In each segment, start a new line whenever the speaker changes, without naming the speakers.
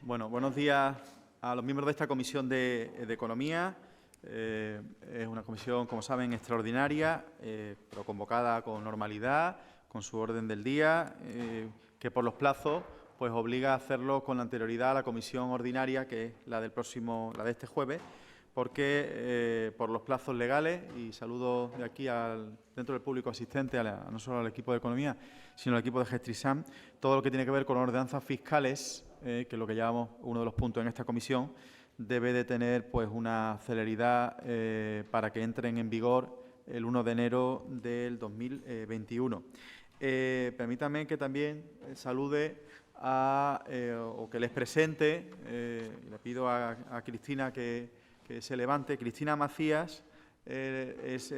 Bueno, buenos días a los miembros de esta Comisión de Economía. Es una comisión, como saben, extraordinaria, pero convocada con normalidad, con su orden del día, que por los plazos pues obliga a hacerlo con anterioridad a la comisión ordinaria, que es la de este jueves, porque por los plazos legales, y saludo de aquí dentro del público asistente, no solo al equipo de Economía, sino al equipo de Gestrisam, todo lo que tiene que ver con ordenanzas fiscales, que es lo que llamamos uno de los puntos en esta comisión, debe de tener pues una celeridad para que entren en vigor el 1 de enero del 2021. Permítanme que también salude o que les presente, le pido a Cristina que se levante. Cristina Macías es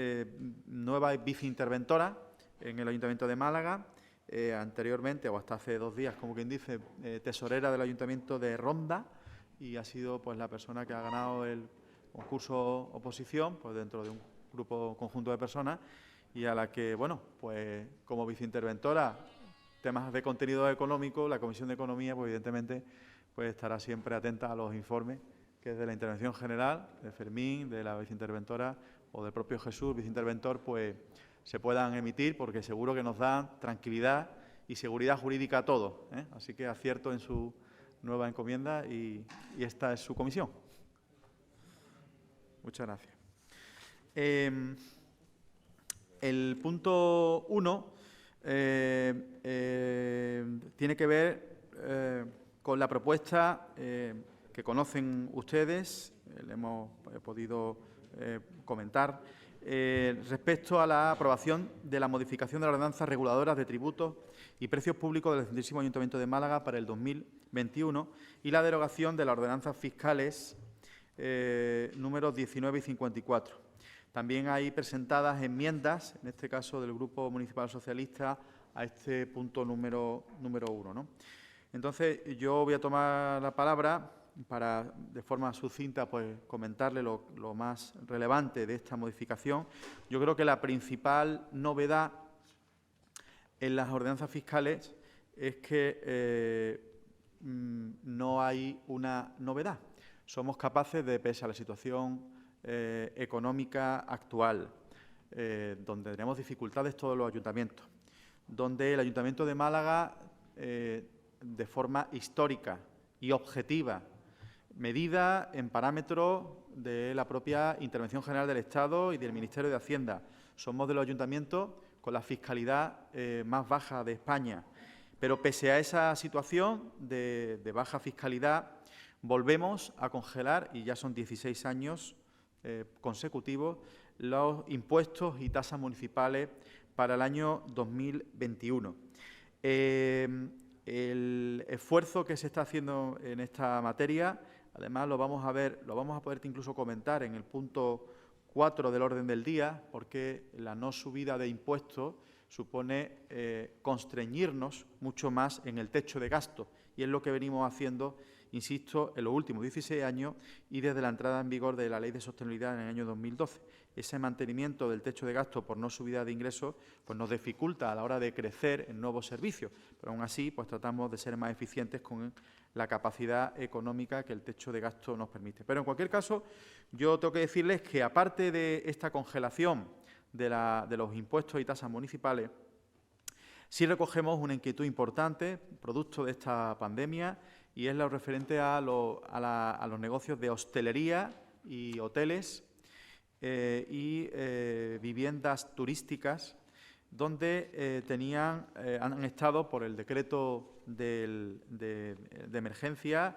nueva viceinterventora en el Ayuntamiento de Málaga. Anteriormente, o hasta hace 2 días, como quien dice, tesorera del Ayuntamiento de Ronda, y ha sido pues la persona que ha ganado el concurso oposición pues dentro de un grupo conjunto de personas, y a la que, bueno, pues como viceinterventora, temas de contenido económico, la Comisión de Economía, pues evidentemente pues estará siempre atenta a los informes que desde la intervención general de Fermín, de la viceinterventora o del propio Jesús, viceinterventor, pues se puedan emitir, porque seguro que nos dan tranquilidad y seguridad jurídica a todos, ¿eh? Así que acierto en su nueva encomienda y esta es su comisión. Muchas gracias. El punto 1 tiene que ver con la propuesta que conocen ustedes, le hemos podido comentar, respecto a la aprobación de la modificación de las ordenanzas reguladoras de tributos y precios públicos del centrísimo Ayuntamiento de Málaga para el 2021 y la derogación de las ordenanzas fiscales números 19 y 54. También hay presentadas enmiendas, en este caso del Grupo Municipal Socialista, a este punto número 1, ¿no? Entonces, yo voy a tomar la palabra para, de forma sucinta, pues comentarle lo más relevante de esta modificación. Yo creo que la principal novedad en las ordenanzas fiscales es que no hay una novedad. Somos capaces de, pese a la situación económica actual, donde tenemos dificultades todos los ayuntamientos, donde el Ayuntamiento de Málaga, de forma histórica y objetiva, medida en parámetros de la propia Intervención General del Estado y del Ministerio de Hacienda, somos de los ayuntamientos con la fiscalidad más baja de España. Pero pese a esa situación de baja fiscalidad, volvemos a congelar, y ya son 16 años consecutivos, los impuestos y tasas municipales para el año 2021. El esfuerzo que se está haciendo en esta materia, además lo vamos a poder incluso comentar en el punto 4 del orden del día, porque la no subida de impuestos supone constreñirnos mucho más en el techo de gasto, y es lo que venimos haciendo, insisto, en los últimos 16 años y desde la entrada en vigor de la Ley de Sostenibilidad en el año 2012. Ese mantenimiento del techo de gasto por no subida de ingresos pues nos dificulta a la hora de crecer en nuevos servicios, pero aún así pues tratamos de ser más eficientes con la capacidad económica que el techo de gasto nos permite. Pero en cualquier caso, yo tengo que decirles que aparte de esta congelación de los impuestos y tasas municipales, sí recogemos una inquietud importante, producto de esta pandemia, y es lo referente a los negocios de hostelería y hoteles y viviendas turísticas, donde han estado, por el decreto de emergencia,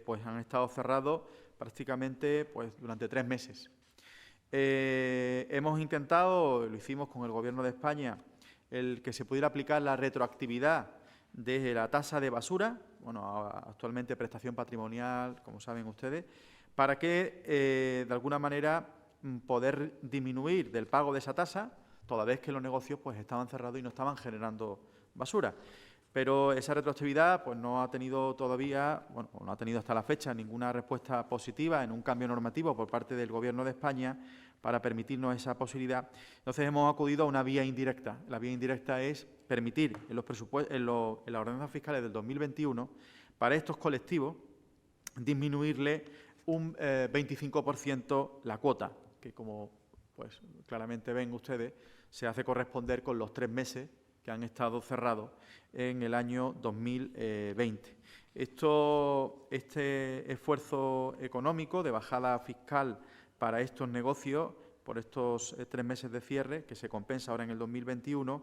pues han estado cerrados prácticamente pues, durante 3 meses. Hemos intentado, lo hicimos con el Gobierno de España, el que se pudiera aplicar la retroactividad de la tasa de basura, bueno, actualmente prestación patrimonial, como saben ustedes, para que, de alguna manera, poder disminuir del pago de esa tasa, toda vez que los negocios pues, estaban cerrados y no estaban generando basura. Pero esa retroactividad pues, no ha tenido todavía, bueno, no ha tenido hasta la fecha ninguna respuesta positiva en un cambio normativo por parte del Gobierno de España para permitirnos esa posibilidad. Entonces hemos acudido a una vía indirecta. La vía indirecta es permitir en las ordenanzas fiscales del 2021 para estos colectivos disminuirle un 25% la cuota, que como pues claramente ven ustedes, se hace corresponder con los 3 meses que han estado cerrados en el año 2020. Este esfuerzo económico de bajada fiscal para estos negocios, por estos 3 meses de cierre, que se compensa ahora en el 2021,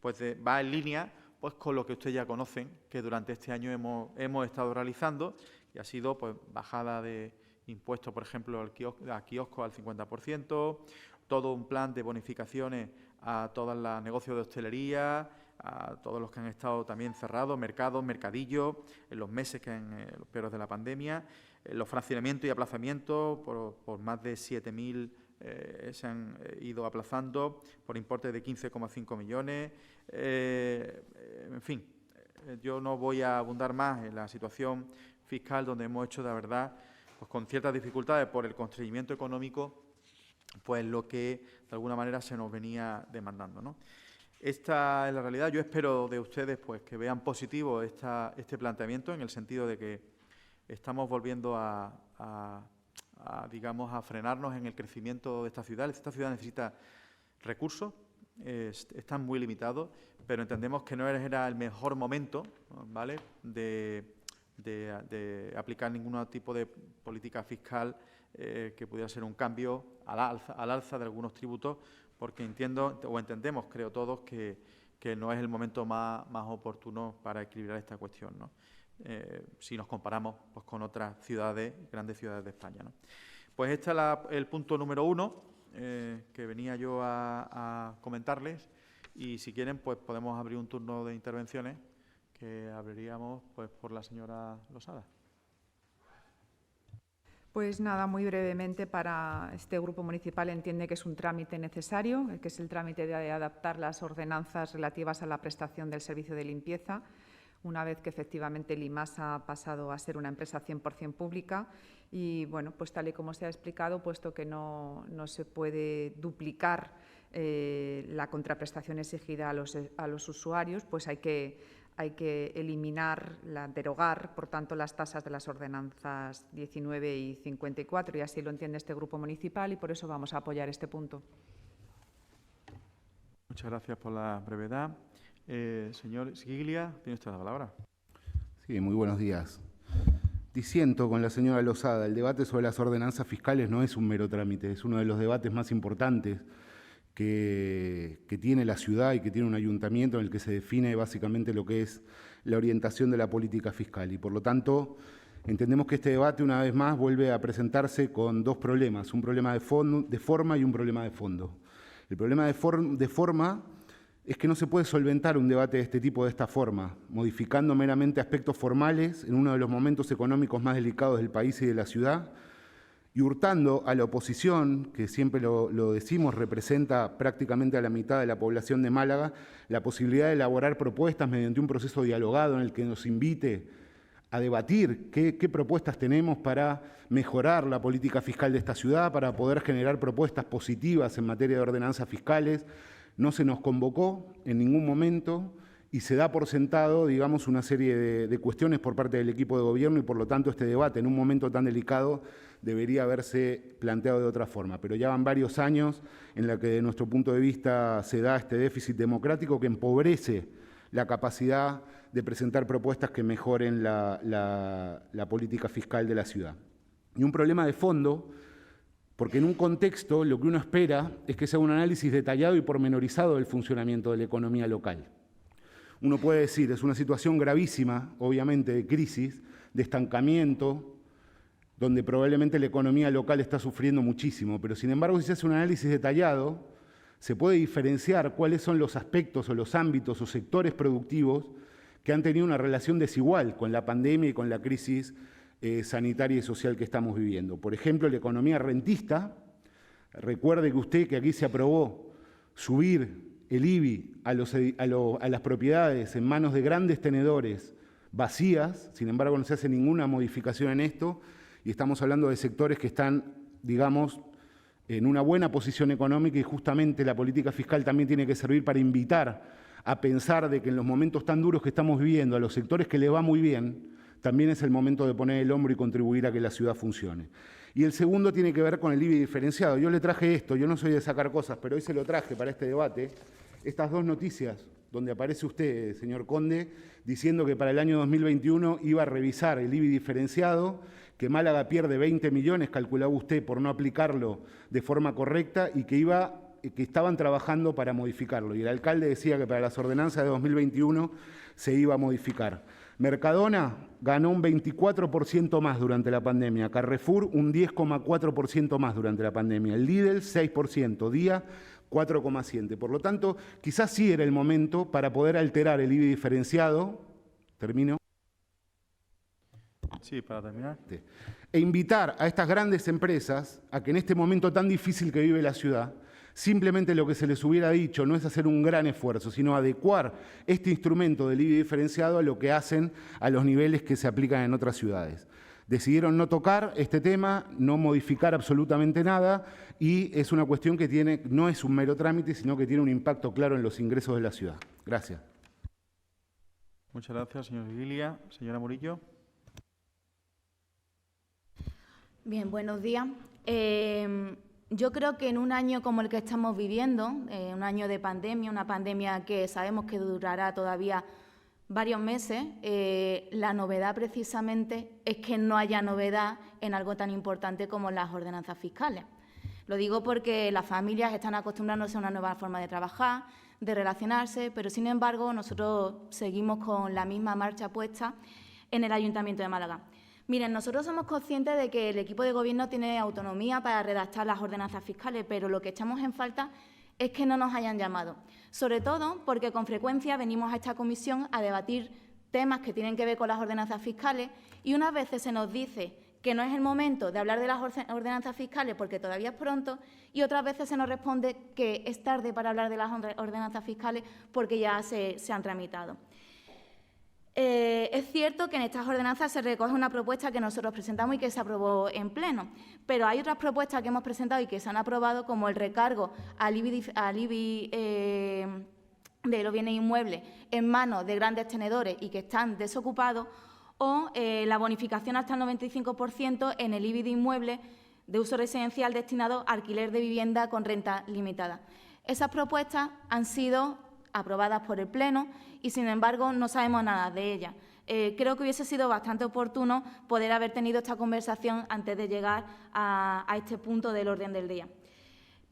pues va en línea pues, con lo que ustedes ya conocen, que durante este año hemos estado realizando, y ha sido pues, bajada de impuestos, por ejemplo, a kioscos al 50%, todo un plan de bonificaciones a todos los negocios de hostelería, a todos los que han estado también cerrados, mercados, mercadillos, en los meses los peores de la pandemia, los fraccionamientos y aplazamientos por más de 7.000 se han ido aplazando por importe de 15,5 millones. En fin, yo no voy a abundar más en la situación fiscal donde hemos hecho, de verdad, pues con ciertas dificultades por el constreñimiento económico, pues lo que de alguna manera se nos venía demandando, ¿no? Esta es la realidad. Yo espero de ustedes pues que vean positivo este planteamiento, en el sentido de que estamos volviendo digamos, a frenarnos en el crecimiento de esta ciudad. Esta ciudad necesita recursos, están muy limitados, pero entendemos que no era el mejor momento, ¿vale?, de aplicar ningún tipo de política fiscal que pudiera ser un cambio al alza de algunos tributos, porque entendemos, creo todos, que no es el momento más oportuno para equilibrar esta cuestión, ¿no? Si nos comparamos pues, con otras ciudades, grandes ciudades de España, ¿no? Pues este es el punto número 1 que venía yo a comentarles, y si quieren pues podemos abrir un turno de intervenciones que abriríamos pues, por la señora Losada.
Pues nada, muy brevemente, para este grupo municipal entiende que es un trámite necesario, que es el trámite de adaptar las ordenanzas relativas a la prestación del servicio de limpieza, una vez que efectivamente el IMASA ha pasado a ser una empresa 100% pública. Y bueno, pues tal y como se ha explicado, puesto que no se puede duplicar la contraprestación exigida a los usuarios, pues hay que derogar, por tanto, las tasas de las ordenanzas 19 y 54, y así lo entiende este grupo municipal, y por eso vamos a apoyar este punto.
Muchas gracias por la brevedad. Señor Sgiglia, tiene usted la palabra.
Sí, muy buenos días. Disiento con la señora Losada, el debate sobre las ordenanzas fiscales no es un mero trámite, es uno de los debates más importantes que tiene la ciudad y que tiene un ayuntamiento, en el que se define básicamente lo que es la orientación de la política fiscal. Y por lo tanto, entendemos que este debate una vez más vuelve a presentarse con dos problemas, un problema de forma y un problema de fondo. El problema de forma es que no se puede solventar un debate de este tipo de esta forma, modificando meramente aspectos formales en uno de los momentos económicos más delicados del país y de la ciudad, y hurtando a la oposición, que siempre lo decimos, representa prácticamente a la mitad de la población de Málaga, la posibilidad de elaborar propuestas mediante un proceso dialogado en el que nos invite a debatir qué propuestas tenemos para mejorar la política fiscal de esta ciudad, para poder generar propuestas positivas en materia de ordenanzas fiscales. No se nos convocó en ningún momento y se da por sentado, digamos, una serie de cuestiones por parte del equipo de gobierno, y por lo tanto este debate en un momento tan delicado debería haberse planteado de otra forma. Pero ya van varios años en la que, de nuestro punto de vista, se da este déficit democrático que empobrece la capacidad de presentar propuestas que mejoren la política fiscal de la ciudad. Y un problema de fondo, porque en un contexto lo que uno espera es que sea un análisis detallado y pormenorizado del funcionamiento de la economía local. Uno puede decir, es una situación gravísima, obviamente, de crisis, de estancamiento, donde probablemente la economía local está sufriendo muchísimo, pero sin embargo, si se hace un análisis detallado, se puede diferenciar cuáles son los aspectos o los ámbitos o sectores productivos que han tenido una relación desigual con la pandemia y con la crisis sanitaria y social que estamos viviendo. Por ejemplo, la economía rentista. Recuerde que aquí se aprobó subir el IBI a las propiedades en manos de grandes tenedores vacías, sin embargo no se hace ninguna modificación en esto, y estamos hablando de sectores que están, digamos, en una buena posición económica, y justamente la política fiscal también tiene que servir para invitar a pensar de que en los momentos tan duros que estamos viviendo, a los sectores que les va muy bien, también es el momento de poner el hombro y contribuir a que la ciudad funcione. Y el segundo tiene que ver con el IBI diferenciado. Yo le traje esto, yo no soy de sacar cosas, pero hoy se lo traje para este debate, estas dos noticias, donde aparece usted, señor Conde, diciendo que para el año 2021 iba a revisar el IBI diferenciado, que Málaga pierde 20 millones, calculaba usted, por no aplicarlo de forma correcta, y que estaban trabajando para modificarlo. Y el alcalde decía que para las ordenanzas de 2021 se iba a modificar. Mercadona ganó un 24% más durante la pandemia, Carrefour un 10,4% más durante la pandemia, el Lidl 6%, Día 4,7%. Por lo tanto, quizás sí era el momento para poder alterar el IBI diferenciado, termino,
Sí, para terminar.
e invitar a estas grandes empresas a que en este momento tan difícil que vive la ciudad, simplemente lo que se les hubiera dicho no es hacer un gran esfuerzo, sino adecuar este instrumento del IBI diferenciado a lo que hacen a los niveles que se aplican en otras ciudades. Decidieron no tocar este tema, no modificar absolutamente nada, y es una cuestión que no es un mero trámite, sino que tiene un impacto claro en los ingresos de la ciudad. Gracias.
Muchas gracias, señor Gilia. Señora Murillo.
Bien, buenos días. Yo creo que en un año como el que estamos viviendo, un año de pandemia, una pandemia que sabemos que durará todavía varios meses, la novedad precisamente es que no haya novedad en algo tan importante como las ordenanzas fiscales. Lo digo porque las familias están acostumbrándose a una nueva forma de trabajar, de relacionarse, pero sin embargo nosotros seguimos con la misma marcha puesta en el Ayuntamiento de Málaga. Miren, nosotros somos conscientes de que el equipo de Gobierno tiene autonomía para redactar las ordenanzas fiscales, pero lo que echamos en falta es que no nos hayan llamado. Sobre todo porque con frecuencia venimos a esta comisión a debatir temas que tienen que ver con las ordenanzas fiscales y unas veces se nos dice que no es el momento de hablar de las ordenanzas fiscales porque todavía es pronto y otras veces se nos responde que es tarde para hablar de las ordenanzas fiscales porque ya se han tramitado. Es cierto que en estas ordenanzas se recoge una propuesta que nosotros presentamos y que se aprobó en pleno, pero hay otras propuestas que hemos presentado y que se han aprobado, como el recargo al IBI de los bienes inmuebles en manos de grandes tenedores y que están desocupados, o la bonificación hasta el 95% en el IBI de inmuebles de uso residencial destinado a alquiler de vivienda con renta limitada. Esas propuestas han sido aprobadas por el Pleno y, sin embargo, no sabemos nada de ellas. Creo que hubiese sido bastante oportuno poder haber tenido esta conversación antes de llegar a este punto del orden del día.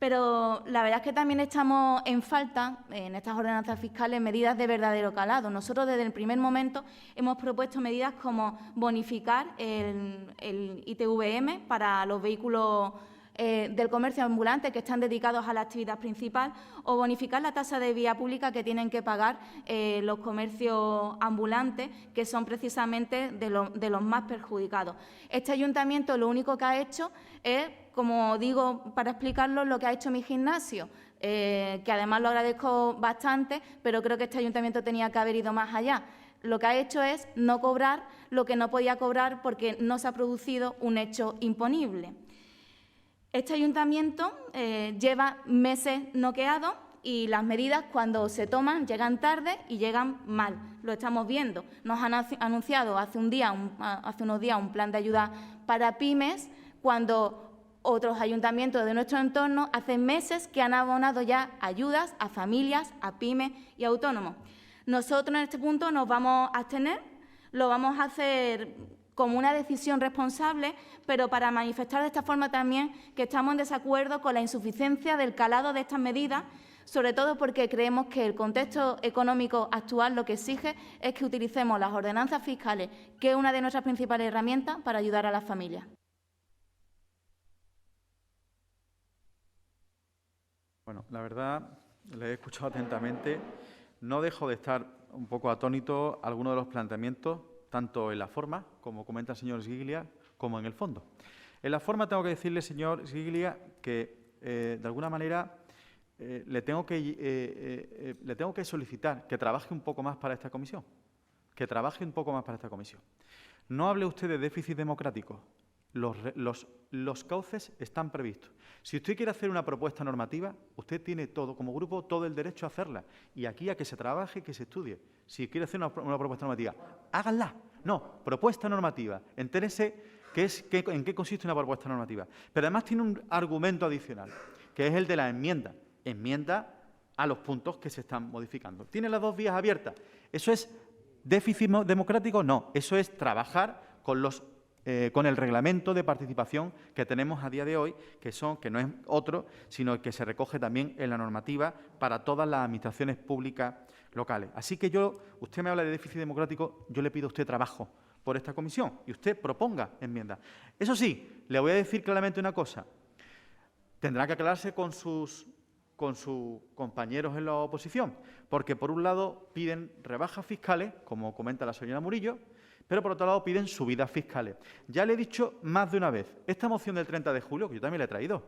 Pero la verdad es que también echamos en falta, en estas ordenanzas fiscales, medidas de verdadero calado. Nosotros, desde el primer momento, hemos propuesto medidas como bonificar el ITVM para los vehículos del comercio ambulante que están dedicados a la actividad principal o bonificar la tasa de vía pública que tienen que pagar los comercios ambulantes, que son precisamente de los más perjudicados. Este ayuntamiento lo único que ha hecho es, como digo, para explicarlo, lo que ha hecho mi gimnasio, que además lo agradezco bastante, pero creo que este ayuntamiento tenía que haber ido más allá. Lo que ha hecho es no cobrar lo que no podía cobrar porque no se ha producido un hecho imponible. Este ayuntamiento lleva meses noqueado y las medidas, cuando se toman, llegan tarde y llegan mal. Lo estamos viendo. Nos han anunciado hace unos días un plan de ayuda para pymes, cuando otros ayuntamientos de nuestro entorno hace meses que han abonado ya ayudas a familias, a pymes y autónomos. Nosotros en este punto nos vamos a abstener, lo vamos a hacer como una decisión responsable, pero para manifestar de esta forma también que estamos en desacuerdo con la insuficiencia del calado de estas medidas, sobre todo porque creemos que el contexto económico actual lo que exige es que utilicemos las ordenanzas fiscales, que es una de nuestras principales herramientas para ayudar a las familias.
Bueno, la verdad, le he escuchado atentamente. No dejo de estar un poco atónito a algunos de los planteamientos, tanto en la forma, como comenta el señor Sghilia, como en el fondo. En la forma tengo que decirle, señor Sghilia, que de alguna manera le tengo que solicitar que trabaje un poco más para esta comisión. Que trabaje un poco más para esta comisión. No hable usted de déficit democrático. Los cauces están previstos. Si usted quiere hacer una propuesta normativa, usted tiene todo, como grupo, todo el derecho a hacerla. Y aquí a que se trabaje, que se estudie. Si quiere hacer una propuesta normativa, háganla. No, propuesta normativa. Entérese en qué consiste una propuesta normativa. Pero además tiene un argumento adicional, que es el de la enmienda. Enmienda a los puntos que se están modificando. ¿Tiene las dos vías abiertas? ¿Eso es déficit democrático? No, eso es trabajar con el reglamento de participación que tenemos a día de hoy, que no es otro, sino que se recoge también en la normativa para todas las administraciones públicas locales. Así que usted me habla de déficit democrático, yo le pido a usted trabajo por esta comisión y usted proponga enmiendas. Eso sí, le voy a decir claramente una cosa. Tendrá que aclararse con sus compañeros en la oposición, porque por un lado piden rebajas fiscales, como comenta la señora Murillo, pero por otro lado piden subidas fiscales. Ya le he dicho más de una vez, esta moción del 30 de julio, que yo también la he traído,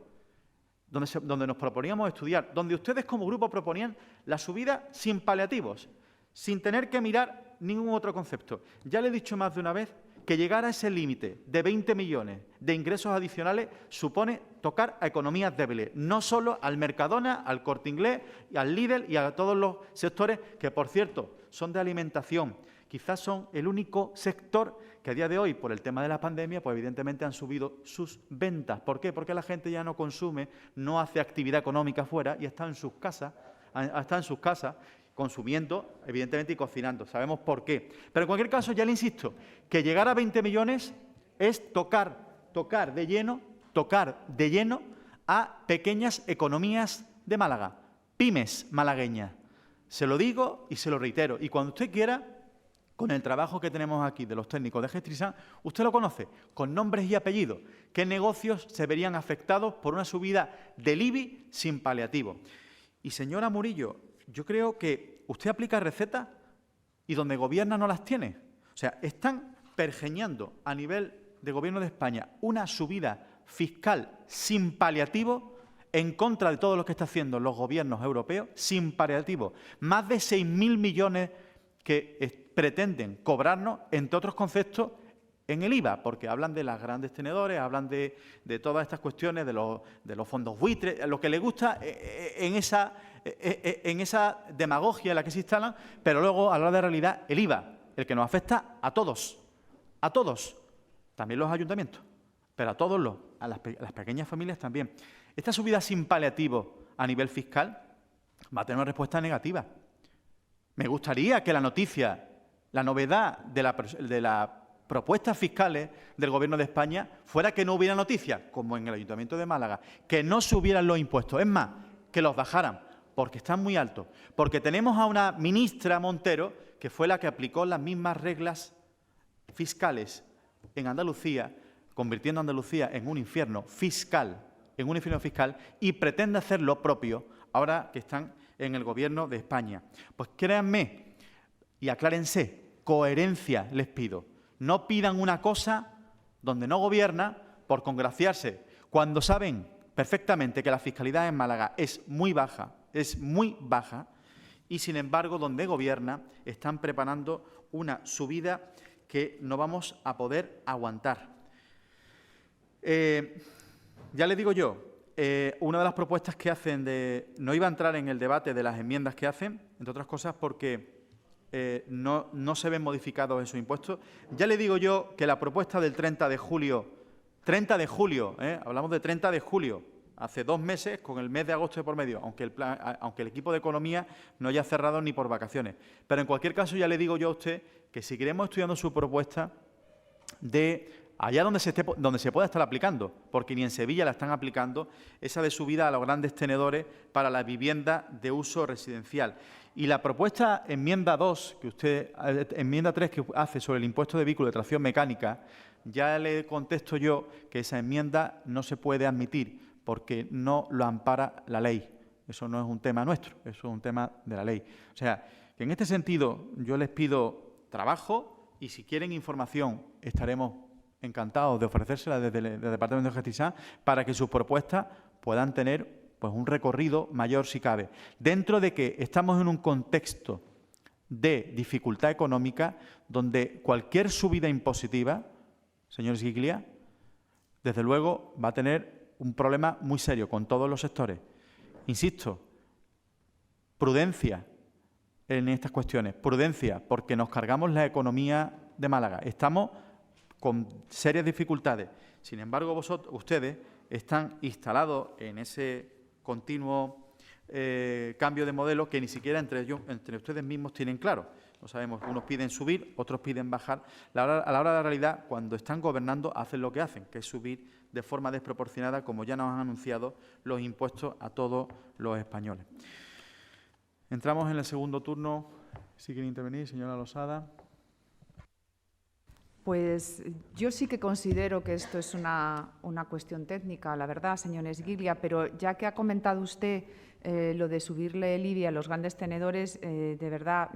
donde nos proponíamos estudiar, donde ustedes como grupo proponían la subida sin paliativos, sin tener que mirar ningún otro concepto. Ya le he dicho más de una vez que llegar a ese límite de 20 millones de ingresos adicionales supone tocar a economías débiles, no solo al Mercadona, al Corte Inglés, al Lidl y a todos los sectores que, por cierto, son de alimentación. Quizás son el único sector que a día de hoy, por el tema de la pandemia, pues evidentemente han subido sus ventas. ¿Por qué? Porque la gente ya no consume, no hace actividad económica fuera y está en sus casas consumiendo, evidentemente, y cocinando. Sabemos por qué. Pero en cualquier caso, ya le insisto, que llegar a 20 millones es tocar de lleno a pequeñas economías de Málaga, pymes malagueñas. Se lo digo y se lo reitero. Y cuando usted quiera, con el trabajo que tenemos aquí de los técnicos de Gestrisan, usted lo conoce, con nombres y apellidos, qué negocios se verían afectados por una subida del IBI sin paliativo. Y señora Murillo, yo creo que usted aplica recetas y donde gobierna no las tiene. O sea, están pergeñando a nivel de Gobierno de España una subida fiscal sin paliativo en contra de todo lo que están haciendo los gobiernos europeos, sin paliativo. Más de 6.000 millones que pretenden cobrarnos, entre otros conceptos, en el IVA, porque hablan de las grandes tenedores, hablan de todas estas cuestiones, de los fondos buitres, lo que les gusta en esa demagogia en la que se instalan, pero luego, a la hora de realidad, el IVA, el que nos afecta a todos, también los ayuntamientos, pero a las pequeñas familias también. Esta subida sin paliativo a nivel fiscal va a tener una respuesta negativa. Me gustaría que la noticia, la novedad de las propuestas fiscales del Gobierno de España fuera que no hubiera noticias, como en el Ayuntamiento de Málaga, que no subieran los impuestos, es más, que los bajaran, porque están muy altos, porque tenemos a una ministra, Montero, que fue la que aplicó las mismas reglas fiscales en Andalucía, convirtiendo a Andalucía en un infierno fiscal, y pretende hacer lo propio ahora que están en el Gobierno de España. Pues créanme y aclárense, coherencia les pido. No pidan una cosa donde no gobierna por congraciarse, cuando saben perfectamente que la fiscalidad en Málaga es muy baja, y sin embargo donde gobierna están preparando una subida que no vamos a poder aguantar. Ya le digo yo, una de las propuestas que hacen no iba a entrar en el debate de las enmiendas que hacen, entre otras cosas porque no se ven modificados esos impuestos. Ya le digo yo que la propuesta del 30 de julio, hablamos de 30 de julio, hace 2 meses, con el mes de agosto de por medio, aunque el equipo de Economía no haya cerrado ni por vacaciones. Pero en cualquier caso ya le digo yo a usted que seguiremos estudiando su propuesta de allá donde se pueda estar aplicando, porque ni en Sevilla la están aplicando, esa de subida a los grandes tenedores para la vivienda de uso residencial. Y la propuesta enmienda 3 que hace sobre el impuesto de vehículos de tracción mecánica, ya le contesto yo que esa enmienda no se puede admitir porque no lo ampara la ley. Eso no es un tema nuestro, eso es un tema de la ley. O sea, que en este sentido yo les pido trabajo y si quieren información estaremos encantados de ofrecérsela desde el Departamento de Gestrisan para que sus propuestas puedan tener pues un recorrido mayor si cabe. Dentro de que estamos en un contexto de dificultad económica donde cualquier subida impositiva, señor Sgiglia, desde luego va a tener un problema muy serio con todos los sectores. Insisto, prudencia en estas cuestiones, prudencia porque nos cargamos la economía de Málaga. Estamos con serias dificultades. Sin embargo, ustedes están instalados en ese continuo cambio de modelo que ni siquiera entre ustedes mismos tienen claro. No sabemos, unos piden subir, otros piden bajar. A la hora de la realidad, cuando están gobernando, hacen lo que hacen, que es subir de forma desproporcionada, como ya nos han anunciado, los impuestos a todos los españoles. Entramos en el segundo turno. Si quiere intervenir, señora Losada.
Pues yo sí que considero que esto es una cuestión técnica, la verdad, señor Esguiglia, pero ya que ha comentado usted lo de subirle el IBI a los grandes tenedores, de verdad,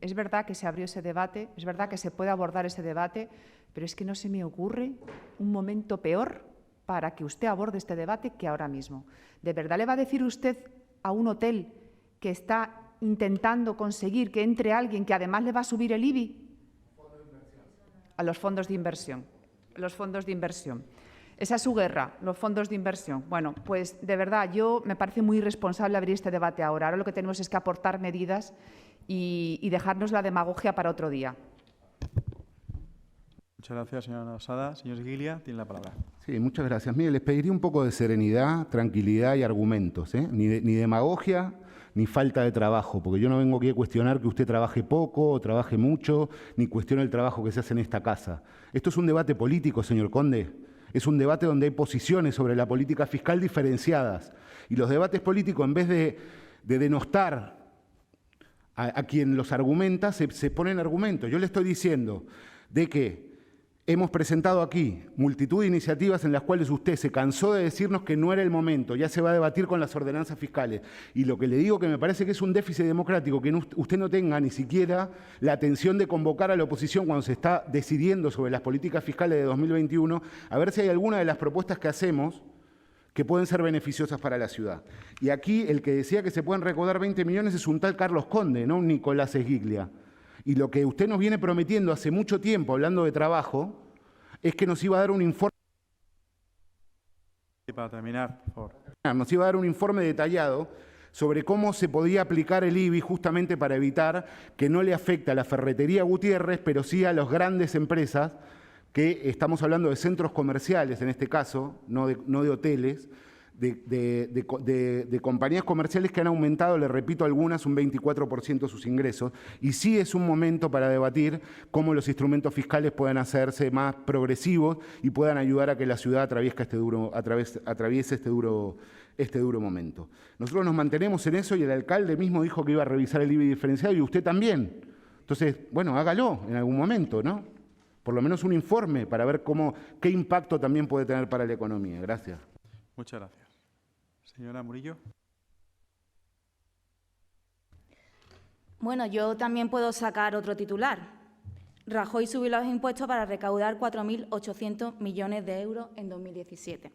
es verdad que se abrió ese debate, es verdad que se puede abordar ese debate, pero es que no se me ocurre un momento peor para que usted aborde este debate que ahora mismo. ¿De verdad le va a decir usted a un hotel que está intentando conseguir que entre alguien que además le va a subir el IBI? A los fondos de inversión. Los fondos de inversión. Esa es su guerra, los fondos de inversión. Bueno, pues de verdad, me parece muy irresponsable abrir este debate ahora. Ahora lo que tenemos es que aportar medidas y dejarnos la demagogia para otro día.
Muchas gracias, señora Losada. Señor Esguiglia, tiene la palabra.
Sí, muchas gracias. Mire, les pediría un poco de serenidad, tranquilidad y argumentos, ¿eh? Ni demagogia ni falta de trabajo, porque yo no vengo aquí a cuestionar que usted trabaje poco o trabaje mucho, ni cuestiono el trabajo que se hace en esta casa. Esto es un debate político, señor Conde. Es un debate donde hay posiciones sobre la política fiscal diferenciadas. Y los debates políticos, en vez de denostar a quien los argumenta, se ponen argumentos. Yo le estoy diciendo de que hemos presentado aquí multitud de iniciativas en las cuales usted se cansó de decirnos que no era el momento, ya se va a debatir con las ordenanzas fiscales. Y lo que le digo que me parece que es un déficit democrático, que usted no tenga ni siquiera la atención de convocar a la oposición cuando se está decidiendo sobre las políticas fiscales de 2021, a ver si hay alguna de las propuestas que hacemos que pueden ser beneficiosas para la ciudad. Y aquí el que decía que se pueden recaudar 20 millones es un tal Carlos Conde, no un Nicolás Esguiglia. Y lo que usted nos viene prometiendo hace mucho tiempo, hablando de trabajo, es que nos iba a dar un informe.
Y para terminar, por favor.
Nos iba a dar un informe detallado sobre cómo se podía aplicar el IBI justamente para evitar que no le afecte a la ferretería Gutiérrez, pero sí a las grandes empresas, que estamos hablando de centros comerciales en este caso, no de hoteles, de compañías comerciales que han aumentado, le repito algunas, un 24% sus ingresos, y sí es un momento para debatir cómo los instrumentos fiscales puedan hacerse más progresivos y puedan ayudar a que la ciudad atraviese este duro momento. Nosotros nos mantenemos en eso y el alcalde mismo dijo que iba a revisar el IBI diferenciado y usted también. Entonces, bueno, hágalo en algún momento, ¿no? Por lo menos un informe para ver qué impacto también puede tener para la economía. Gracias.
Muchas gracias. Señora Murillo.
Bueno, yo también puedo sacar otro titular. Rajoy subió los impuestos para recaudar 4.800 millones de euros en 2017.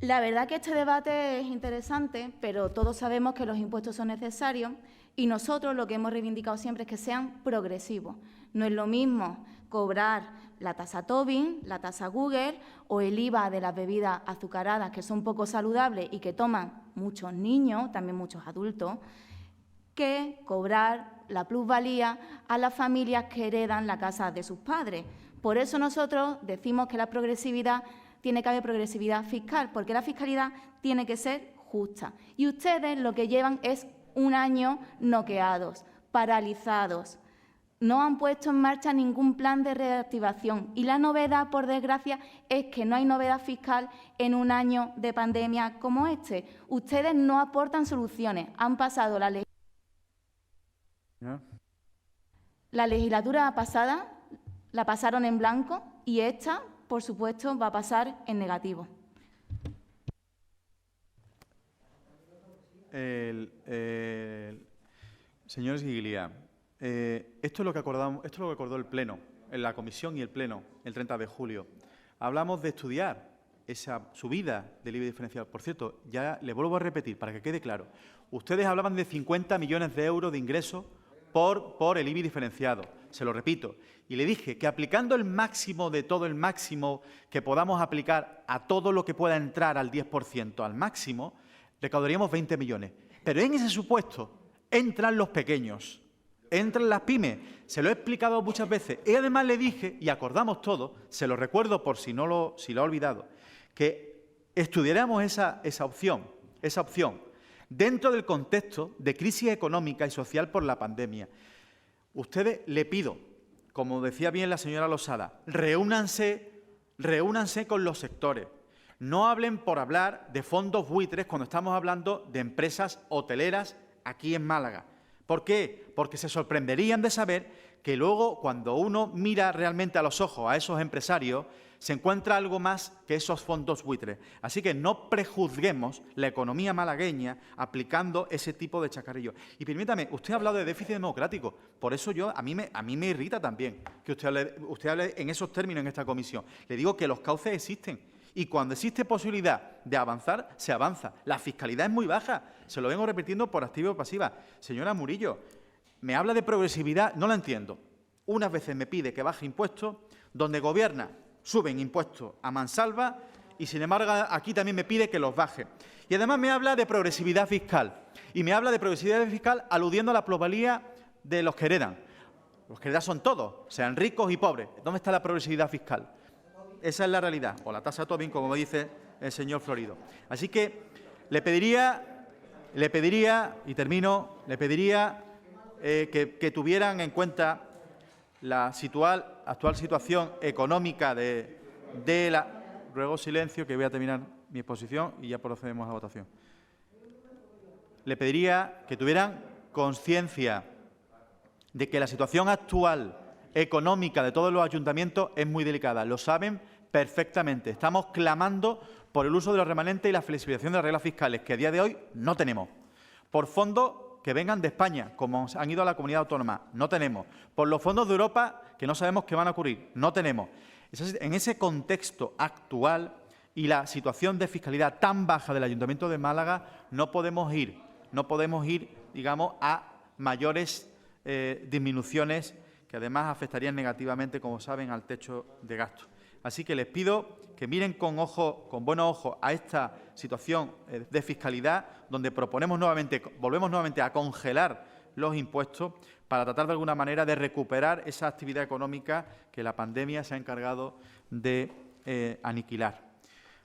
La verdad que este debate es interesante, pero todos sabemos que los impuestos son necesarios y nosotros lo que hemos reivindicado siempre es que sean progresivos. No es lo mismo cobrar la tasa Tobin, la tasa Google o el IVA de las bebidas azucaradas, que son poco saludables y que toman muchos niños, también muchos adultos, que cobrar la plusvalía a las familias que heredan la casa de sus padres. Por eso nosotros decimos que tiene que haber progresividad fiscal, porque la fiscalidad tiene que ser justa. Y ustedes lo que llevan es un año noqueados, paralizados. No han puesto en marcha ningún plan de reactivación y la novedad, por desgracia, es que no hay novedad fiscal en un año de pandemia como este. Ustedes no aportan soluciones. Han pasado la legislatura pasada, la pasaron en blanco y esta, por supuesto, va a pasar en negativo.
Señor Esguiglia, esto es lo que acordó el Pleno, en la comisión y el Pleno, el 30 de julio. Hablamos de estudiar esa subida del IBI diferencial. Por cierto, ya le vuelvo a repetir para que quede claro. Ustedes hablaban de 50 millones de euros de ingresos por el IBI diferenciado. Se lo repito. Y le dije que aplicando el máximo de todo el máximo que podamos aplicar a todo lo que pueda entrar al 10%, al máximo, recaudaríamos 20 millones. Pero en ese supuesto entran los pequeños. entran las pymes. Se lo he explicado muchas veces. Y además le dije, y acordamos todos, se lo recuerdo por si lo ha olvidado, que estudiáramos esa opción, dentro del contexto de crisis económica y social por la pandemia. Ustedes, le pido, como decía bien la señora Losada, reúnanse con los sectores. No hablen por hablar de fondos buitres cuando estamos hablando de empresas hoteleras aquí en Málaga. ¿Por qué? Porque se sorprenderían de saber que luego, cuando uno mira realmente a los ojos a esos empresarios, se encuentra algo más que esos fondos buitres. Así que no prejuzguemos la economía malagueña aplicando ese tipo de chacarrillos. Y permítame, usted ha hablado de déficit democrático. Por eso a mí me irrita también que usted hable en esos términos en esta comisión. Le digo que los cauces existen. Y cuando existe posibilidad de avanzar, se avanza. La fiscalidad es muy baja. Se lo vengo repitiendo por activa y pasiva. Señora Murillo, me habla de progresividad, no la entiendo. Unas veces me pide que baje impuestos, donde gobierna suben impuestos a mansalva y, sin embargo, aquí también me pide que los baje. Y además me habla de progresividad fiscal. Y me habla de progresividad fiscal aludiendo a la plusvalía de los que heredan. Los que heredan son todos, sean ricos y pobres. ¿Dónde está la progresividad fiscal? Esa es la realidad, o la tasa Tobin, como dice el señor Florido. Así que le pediría, y termino, que tuvieran en cuenta la actual situación económica de la... Ruego silencio, que voy a terminar mi exposición y ya procedemos a votación. Le pediría que tuvieran conciencia de que la situación actual económica de todos los ayuntamientos es muy delicada. Lo saben perfectamente. Estamos clamando por el uso de los remanentes y la flexibilización de las reglas fiscales, que a día de hoy no tenemos. Por fondos que vengan de España, como han ido a la comunidad autónoma, no tenemos. Por los fondos de Europa, que no sabemos qué van a ocurrir, no tenemos. En ese contexto actual y la situación de fiscalidad tan baja del Ayuntamiento de Málaga, no podemos ir, digamos, a mayores disminuciones que además afectarían negativamente, como saben, al techo de gasto. Así que les pido que miren con buenos ojos a esta situación de fiscalidad, donde volvemos nuevamente a congelar los impuestos para tratar de alguna manera de recuperar esa actividad económica que la pandemia se ha encargado de aniquilar.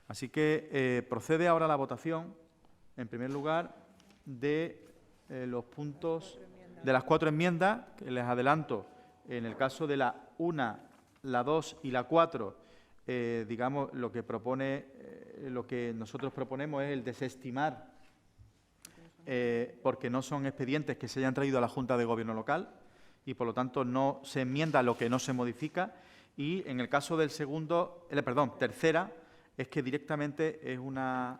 Así que procede ahora la votación, en primer lugar, de los puntos de las 4 enmiendas, que les adelanto, en el caso de la 1, la 2 y la 4, digamos, lo que nosotros proponemos es el desestimar, porque no son expedientes que se hayan traído a la Junta de Gobierno local y, por lo tanto, no se enmienda lo que no se modifica. Y en el caso del tercera, es que directamente es una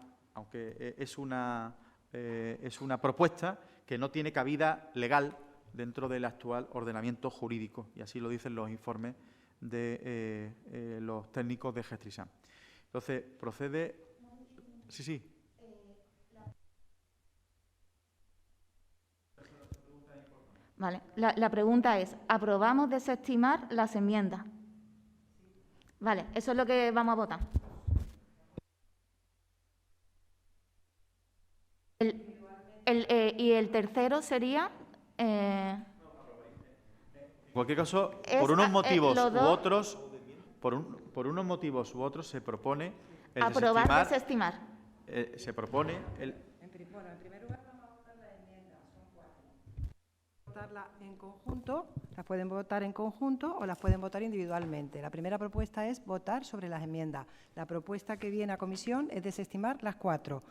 propuesta que no tiene cabida legal dentro del actual ordenamiento jurídico, y así lo dicen los informes de los técnicos de Gestrisan. Entonces, procede... Sí.
Vale. La pregunta es, ¿aprobamos desestimar las enmiendas? Vale, eso es lo que vamos a votar. Y el tercero sería...
En cualquier caso, por unos motivos u otros, se propone el
desestimar.
Se propone el...
En primer lugar, vamos a votar las enmiendas, son 4. Votarlas en conjunto, las pueden votar en conjunto o las pueden votar individualmente. La primera propuesta es votar sobre las enmiendas. La propuesta que viene a comisión es desestimar las 4.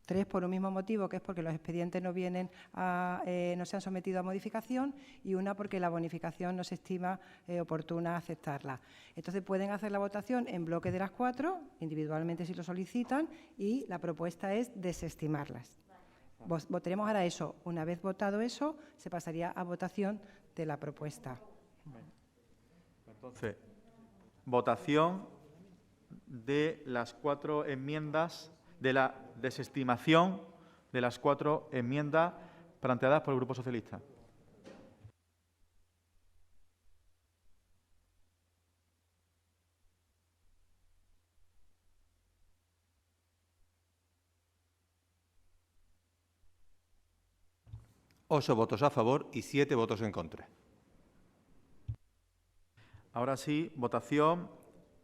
3 por un mismo motivo, que es porque los expedientes no se han sometido a modificación, y 1 porque la bonificación no se estima oportuna aceptarla. Entonces pueden hacer la votación en bloque de las 4, individualmente si lo solicitan, y la propuesta es desestimarlas. Votaremos ahora eso. Una vez votado eso, se pasaría a votación de la propuesta.
Entonces, votación de las 4 enmiendas, de la desestimación de las 4 enmiendas planteadas por el Grupo Socialista.
8 votos a favor y 7 votos en contra.
Ahora sí, votación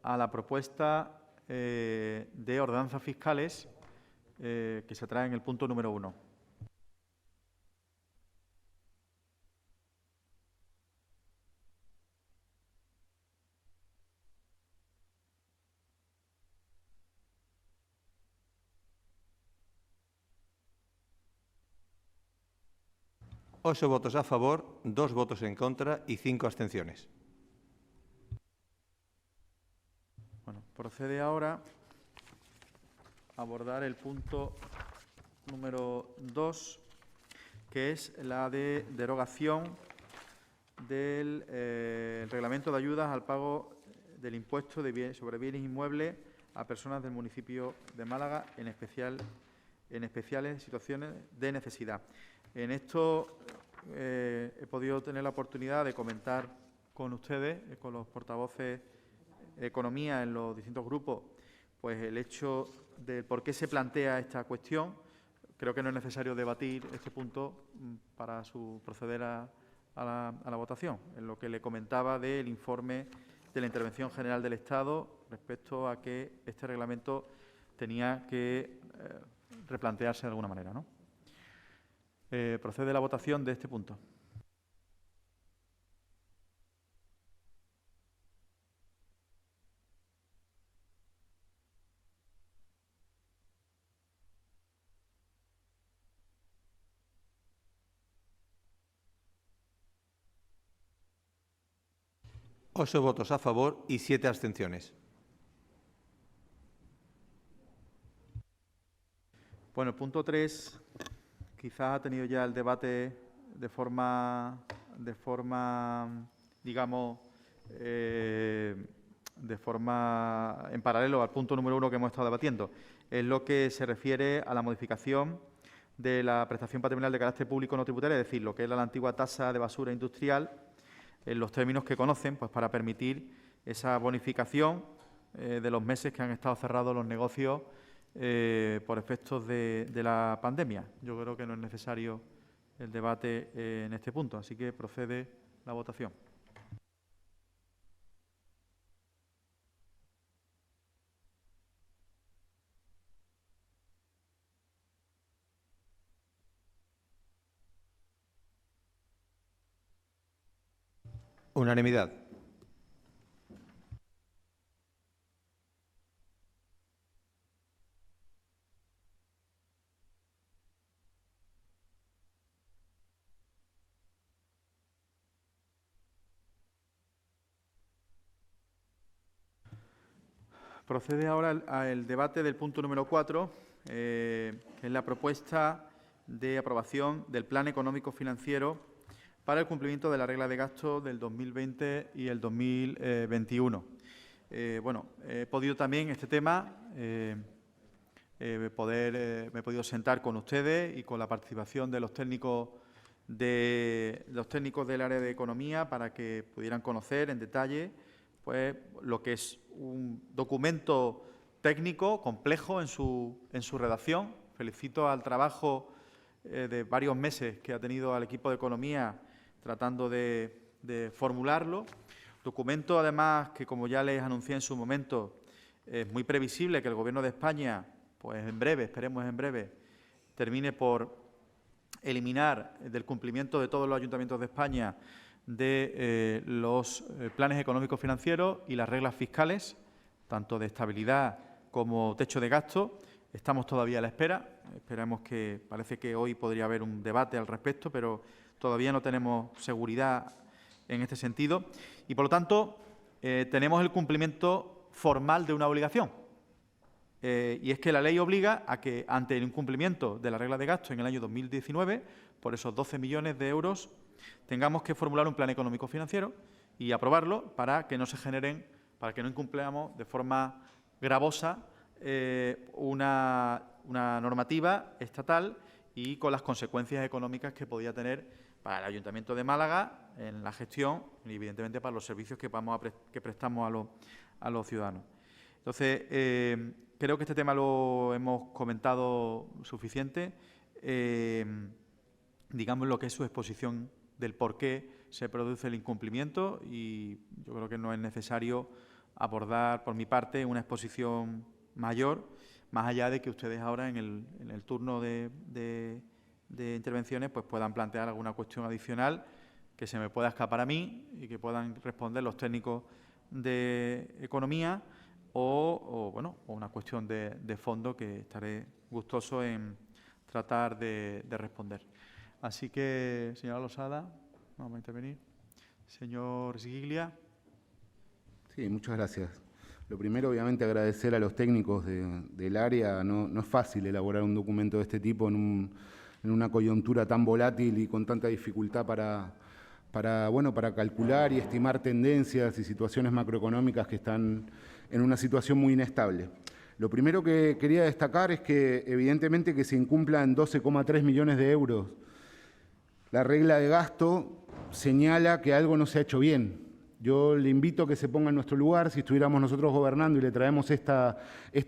a la propuesta de ordenanzas fiscales que se trae en el punto número 1.
Ocho votos a favor, 2 votos en contra y 5 abstenciones.
Bueno, procede ahora a abordar el punto número 2, que es la de derogación del reglamento de ayudas al pago del impuesto sobre bienes inmuebles a personas del municipio de Málaga, en especiales situaciones de necesidad. En esto he podido tener la oportunidad de comentar con ustedes, con los portavoces de Economía en los distintos grupos, pues el hecho de por qué se plantea esta cuestión. Creo que no es necesario debatir este punto para proceder a la votación. En lo que le comentaba del informe de la Intervención General del Estado respecto a que este reglamento tenía que replantearse de alguna manera, ¿no? Procede la votación de este punto.
Ocho votos a favor y 7 abstenciones.
Bueno, el punto 3 quizás ha tenido ya el debate de forma digamos, en paralelo al punto número 1 que hemos estado debatiendo. Es lo que se refiere a la modificación de la prestación patrimonial de carácter público no tributaria, es decir, lo que era la antigua tasa de basura industrial, en los términos que conocen, pues para permitir esa bonificación de los meses que han estado cerrados los negocios por efectos de la pandemia. Yo creo que no es necesario el debate en este punto, así que procede la votación.
Unanimidad.
Procede ahora al debate del punto número 4, que es la propuesta de aprobación del Plan Económico Financiero para el cumplimiento de la regla de gasto del 2020 y el 2021. Bueno, he podido también este tema, me he podido sentar con ustedes y con la participación de los técnicos del área de economía para que pudieran conocer en detalle pues lo que es un documento técnico complejo en su redacción. Felicito al trabajo de varios meses que ha tenido al equipo de economía tratando de formularlo. Documento, además, que como ya les anuncié en su momento, es muy previsible que el Gobierno de España, pues en breve, esperemos en breve, termine por eliminar del cumplimiento de todos los ayuntamientos de España de los planes económicos financieros y las reglas fiscales, tanto de estabilidad como techo de gasto. Estamos todavía a la espera. Esperamos que, parece que hoy podría haber un debate al respecto, pero todavía no tenemos seguridad en este sentido. Y, por lo tanto, tenemos el cumplimiento formal de una obligación. Y es que la ley obliga a que, ante el incumplimiento de la regla de gasto en el año 2019, por esos 12 millones de euros, tengamos que formular un plan económico financiero y aprobarlo para que no se generen, para que no incumplamos de forma gravosa una normativa estatal y con las consecuencias económicas que podía tener para el Ayuntamiento de Málaga en la gestión y, evidentemente, para los servicios que prestamos a los ciudadanos. Entonces, creo que este tema lo hemos comentado suficiente. digamos, lo que es su exposición del por qué se produce el incumplimiento, y yo creo que no es necesario abordar, por mi parte, una exposición mayor, más allá de que ustedes ahora en el turno de intervenciones pues puedan plantear alguna cuestión adicional que se me pueda escapar a mí y que puedan responder los técnicos de economía o una cuestión de fondo que estaré gustoso en tratar de responder. Así que, señora Losada, vamos a intervenir. Señor Sgiglia.
Sí, muchas gracias. Lo primero, obviamente, agradecer a los técnicos del área. No es fácil elaborar un documento de este tipo en una coyuntura tan volátil y con tanta dificultad para calcular y estimar tendencias y situaciones macroeconómicas que están en una situación muy inestable. Lo primero que quería destacar es que, evidentemente, que se incumplan 12,3 millones de euros. La regla de gasto señala que algo no se ha hecho bien. Yo le invito a que se ponga en nuestro lugar. Si estuviéramos nosotros gobernando y le traemos esta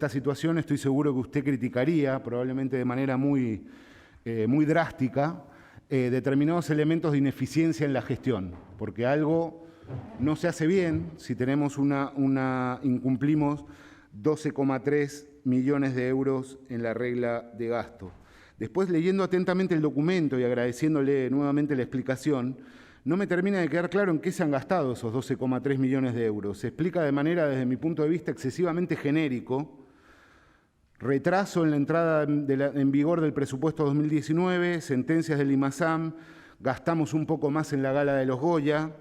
situación, estoy seguro que usted criticaría, probablemente de manera muy drástica, determinados elementos de ineficiencia en la gestión, porque algo no se hace bien si tenemos incumplimos 12,3 millones de euros en la regla de gasto. Después, leyendo atentamente el documento y agradeciéndole nuevamente la explicación, no me termina de quedar claro en qué se han gastado esos 12,3 millones de euros. Se explica de manera, desde mi punto de vista, excesivamente genérico. Retraso en la entrada en vigor del presupuesto 2019, sentencias del IMASAM, gastamos un poco más en la gala de los Goya,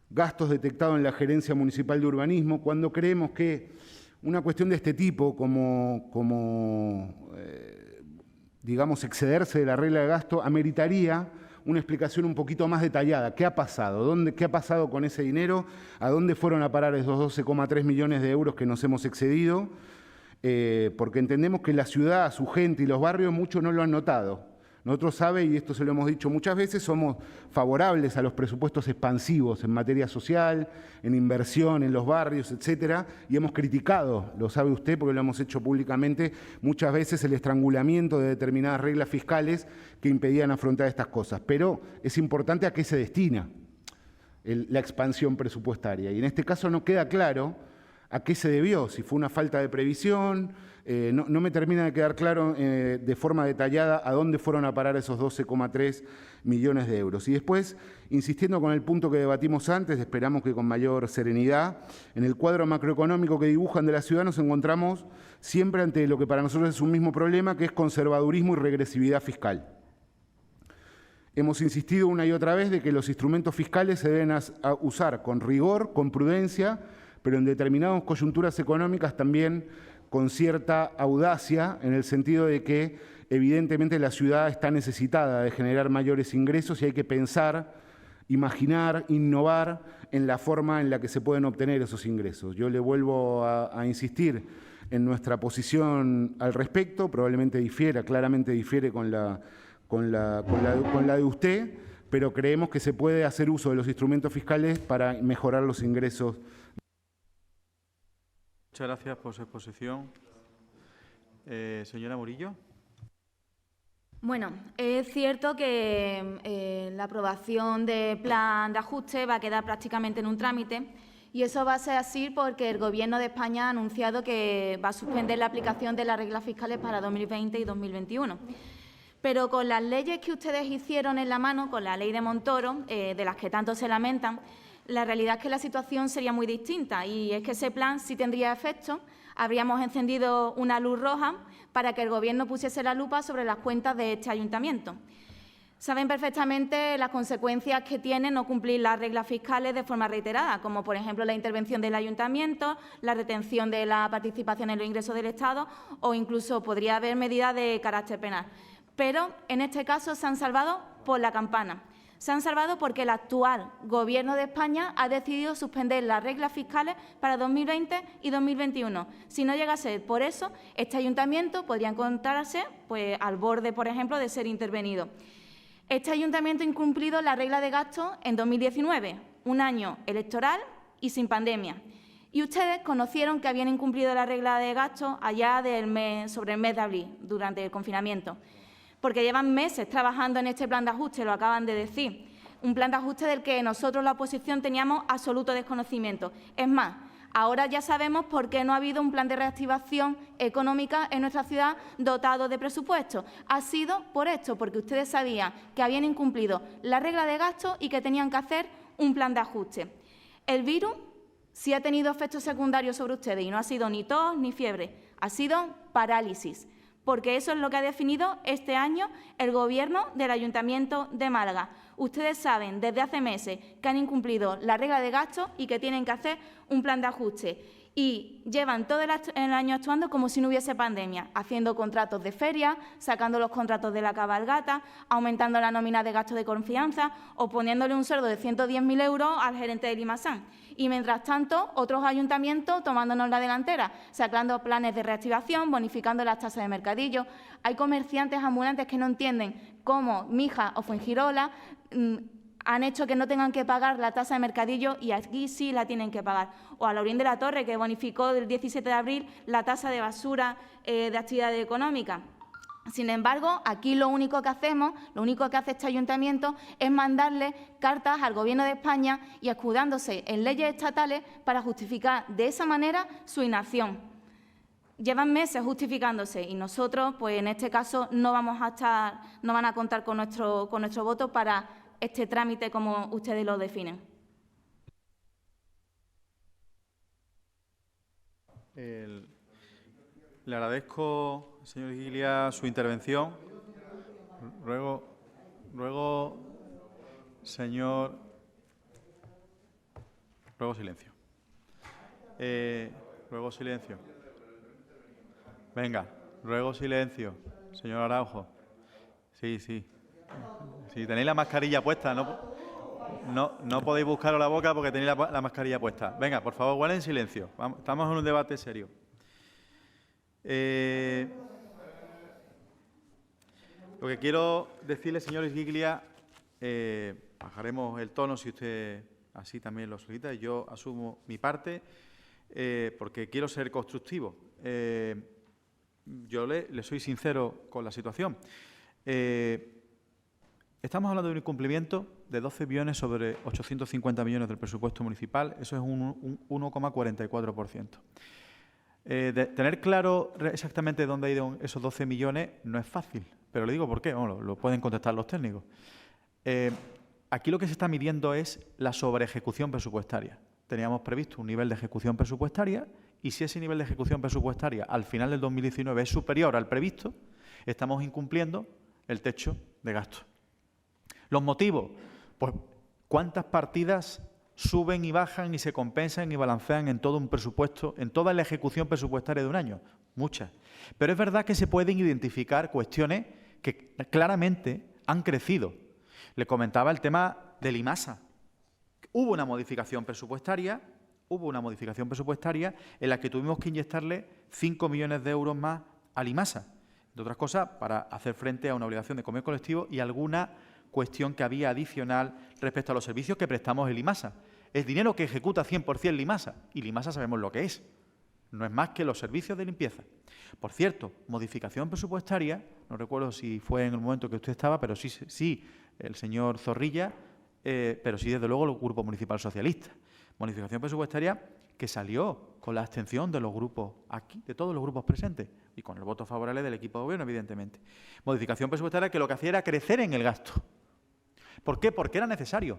gastos detectados en la Gerencia Municipal de Urbanismo, cuando creemos que una cuestión de este tipo, digamos, excederse de la regla de gasto, ameritaría una explicación un poquito más detallada. ¿Qué ha pasado? ¿Qué ha pasado con ese dinero? ¿A dónde fueron a parar esos 12,3 millones de euros que nos hemos excedido? Porque entendemos que la ciudad, su gente y los barrios muchos no lo han notado. Nosotros y esto se lo hemos dicho muchas veces, somos favorables a los presupuestos expansivos en materia social, en inversión en los barrios, etcétera, y hemos criticado, lo sabe usted porque lo hemos hecho públicamente, muchas veces el estrangulamiento de determinadas reglas fiscales que impedían afrontar estas cosas. Pero es importante a qué se destina la expansión presupuestaria. Y en este caso no queda claro a qué se debió, si fue una falta de previsión. No me termina de quedar claro de forma detallada a dónde fueron a parar esos 12,3 millones de euros. Y después, insistiendo con el punto que debatimos antes, esperamos que con mayor serenidad, en el cuadro macroeconómico que dibujan de la ciudad nos encontramos siempre ante lo que para nosotros es un mismo problema, que es conservadurismo y regresividad fiscal. Hemos insistido una y otra vez de que los instrumentos fiscales se deben usar con rigor, con prudencia, pero en determinadas coyunturas económicas también con cierta audacia, en el sentido de que evidentemente la ciudad está necesitada de generar mayores ingresos y hay que pensar, imaginar, innovar en la forma en la que se pueden obtener esos ingresos. Yo le vuelvo a insistir en nuestra posición al respecto, probablemente claramente difiere con la de usted, pero creemos que se puede hacer uso de los instrumentos fiscales para mejorar los ingresos.
Muchas gracias por su exposición. Señora Murillo.
Bueno, es cierto que la aprobación del plan de ajuste va a quedar prácticamente en un trámite, y eso va a ser así porque el Gobierno de España ha anunciado que va a suspender la aplicación de las reglas fiscales para 2020 y 2021. Pero con las leyes que ustedes hicieron en la mano, con la ley de Montoro, de las que tanto se lamentan, la realidad es que la situación sería muy distinta, y es que ese plan sí tendría efecto. Habríamos encendido una luz roja para que el Gobierno pusiese la lupa sobre las cuentas de este ayuntamiento. Saben perfectamente las consecuencias que tiene no cumplir las reglas fiscales de forma reiterada, como por ejemplo la intervención del ayuntamiento, la retención de la participación en los ingresos del Estado, o incluso podría haber medidas de carácter penal. Pero en este caso se han salvado por la campana. Se han salvado porque el actual Gobierno de España ha decidido suspender las reglas fiscales para 2020 y 2021. Si no llega a ser por eso, este ayuntamiento podría encontrarse al borde, por ejemplo, de ser intervenido. Este ayuntamiento ha incumplido la regla de gasto en 2019, un año electoral y sin pandemia. Y ustedes conocieron que habían incumplido la regla de gasto allá sobre el mes de abril, durante el confinamiento. porque llevan meses trabajando en este plan de ajuste, lo acaban de decir. Un plan de ajuste del que nosotros, la oposición, teníamos absoluto desconocimiento. Es más, ahora ya sabemos por qué no ha habido un plan de reactivación económica en nuestra ciudad dotado de presupuesto. Ha sido por esto, porque ustedes sabían que habían incumplido la regla de gasto y que tenían que hacer un plan de ajuste. El virus sí ha tenido efectos secundarios sobre ustedes y no ha sido ni tos ni fiebre, ha sido parálisis, porque eso es lo que ha definido este año el Gobierno del Ayuntamiento de Málaga. Ustedes saben desde hace meses que han incumplido la regla de gasto y que tienen que hacer un plan de ajuste. Y llevan todo el año actuando como si no hubiese pandemia, haciendo contratos de feria, sacando los contratos de la cabalgata, aumentando la nómina de gasto de confianza o poniéndole un sueldo de 110.000 euros al gerente de Limasan. Y mientras tanto, otros ayuntamientos tomándonos la delantera, sacando planes de reactivación, bonificando las tasas de mercadillo. Hay comerciantes ambulantes que no entienden cómo Mija o Fuengirola han hecho que no tengan que pagar la tasa de mercadillo y aquí sí la tienen que pagar. O a Laurín de la Torre, que bonificó del 17 de abril la tasa de basura de actividad económica. Sin embargo, aquí lo único que hacemos, lo único que hace este ayuntamiento es mandarle cartas al Gobierno de España y escudándose en leyes estatales para justificar de esa manera su inacción. Llevan meses justificándose y nosotros, pues en este caso, no van a contar con nuestro voto para este trámite como ustedes lo definen.
Le agradezco, señor Gilia, su intervención. Ruego silencio. Ruego silencio. Venga, ruego silencio, señor Araujo. Sí. Si tenéis la mascarilla puesta, no podéis buscaros la boca porque tenéis la mascarilla puesta. Venga, por favor, guarden silencio. Vamos, estamos en un debate serio. Lo que quiero decirle, señor Giglia, bajaremos el tono si usted así también lo solicita. Yo asumo mi parte porque quiero ser constructivo. Yo le soy sincero con la situación. Estamos hablando de un incumplimiento de 12 millones sobre 850 millones del presupuesto municipal. Eso es un 1,44%. Tener claro exactamente dónde han ido esos 12 millones no es fácil, pero le digo por qué. Bueno, lo pueden contestar los técnicos. Aquí lo que se está midiendo es la sobreejecución presupuestaria. Teníamos previsto un nivel de ejecución presupuestaria y si ese nivel de ejecución presupuestaria al final del 2019 es superior al previsto, estamos incumpliendo el techo de gasto. ¿Los motivos? Pues cuántas partidas suben y bajan y se compensan y balancean en todo un presupuesto, en toda la ejecución presupuestaria de un año. Muchas. Pero es verdad que se pueden identificar cuestiones que claramente han crecido. Le comentaba el tema del IMASA. Hubo una modificación presupuestaria en la que tuvimos que inyectarle 5 millones de euros más al IMASA. Entre otras cosas, para hacer frente a una obligación de convenio colectivo y alguna cuestión que había adicional respecto a los servicios que prestamos el IMASA. Es dinero que ejecuta 100% el IMASA, y el IMASA sabemos lo que es. No es más que los servicios de limpieza. Por cierto, modificación presupuestaria, no recuerdo si fue en el momento que usted estaba, pero sí el señor Zorrilla, pero sí desde luego el Grupo Municipal Socialista. Modificación presupuestaria que salió con la abstención de los grupos aquí, de todos los grupos presentes, y con el voto favorable del equipo de gobierno, evidentemente. Modificación presupuestaria que lo que hacía era crecer en el gasto. ¿Por qué? Porque era necesario.